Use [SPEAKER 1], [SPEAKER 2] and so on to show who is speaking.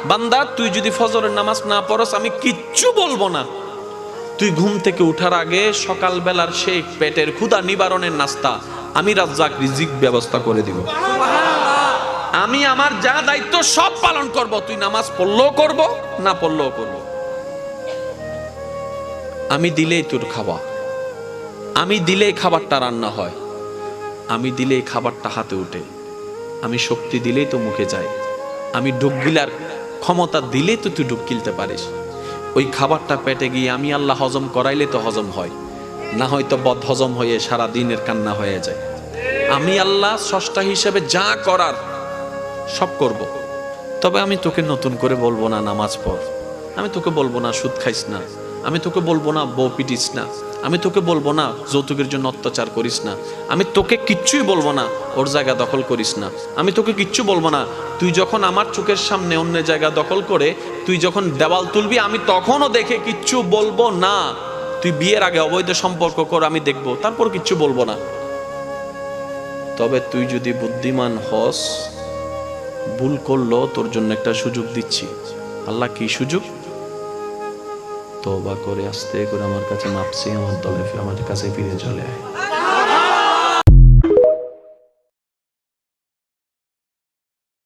[SPEAKER 1] বান্দা তুই যদি ফজরের নামাজ না পড়স আমি কিচ্ছু বলবো না। তুই ঘুম থেকে উঠার আগে সকাল বেলার সেই পেটের ক্ষুধা নিবারণের নাস্তা আমি রাজ্জাক রিজিক ব্যবস্থা করে দিব। আমি আমার যা দায়িত্ব সব পালন করব। তুই নামাজ পড়লেও করব, না পড়লেও করব। আমি দিলেই তোর খাওয়া, আমি দিলেই খাবারটা রান্না হয়, আমি দিলেই খাবারটা হাতে উঠে, আমি শক্তি দিলেই তো মুখে যায়, আমি ডুব গিলার ক্ষমতা দিলেই তো তুই ডুব গিলতে পারিস। ওই খাবারটা পেটে গিয়ে আমি আল্লাহ হজম করাইলে তো হজম হয়, না হয়তো বদ হজম হয়ে সারা দিনের কান্না হয়ে যায়। আমি আল্লাহ স্রষ্টা হিসেবে যা করার সব করব। তবে আমি তোকে নতুন করে বলবো না নামাজ পড়, আমি তোকে বলবো না সুদ খাইস না, আমি তোকে বলবো না বউ পিটিস না, আমি তোকে বলবো না যৌতুকের জন্য অত্যাচার করিস না, আমি তোকে কিচ্ছুই বলবো না ওর জায়গা দখল করিস না, আমি তোকে কিচ্ছু বলবো না তুই যখন আমার চোখের সামনে অন্য জায়গা দখল করে তুই যখন দেওয়াল তুলবি আমি তখনও দেখে কিচ্ছু বলবো না। তুই বিয়ের আগে অবৈধ সম্পর্ক কর, আমি দেখবো, তারপর কিচ্ছু বলবো না। তবে তুই যদি বুদ্ধিমান হস, ভুল করলো তোর জন্য একটা সুযোগ দিচ্ছি। আল্লাহ কি সুযোগ? তওবা করে আস্তে করে আমার কাছে মাপ চেয়ে আমার কাছে ফিরে চলে আয়।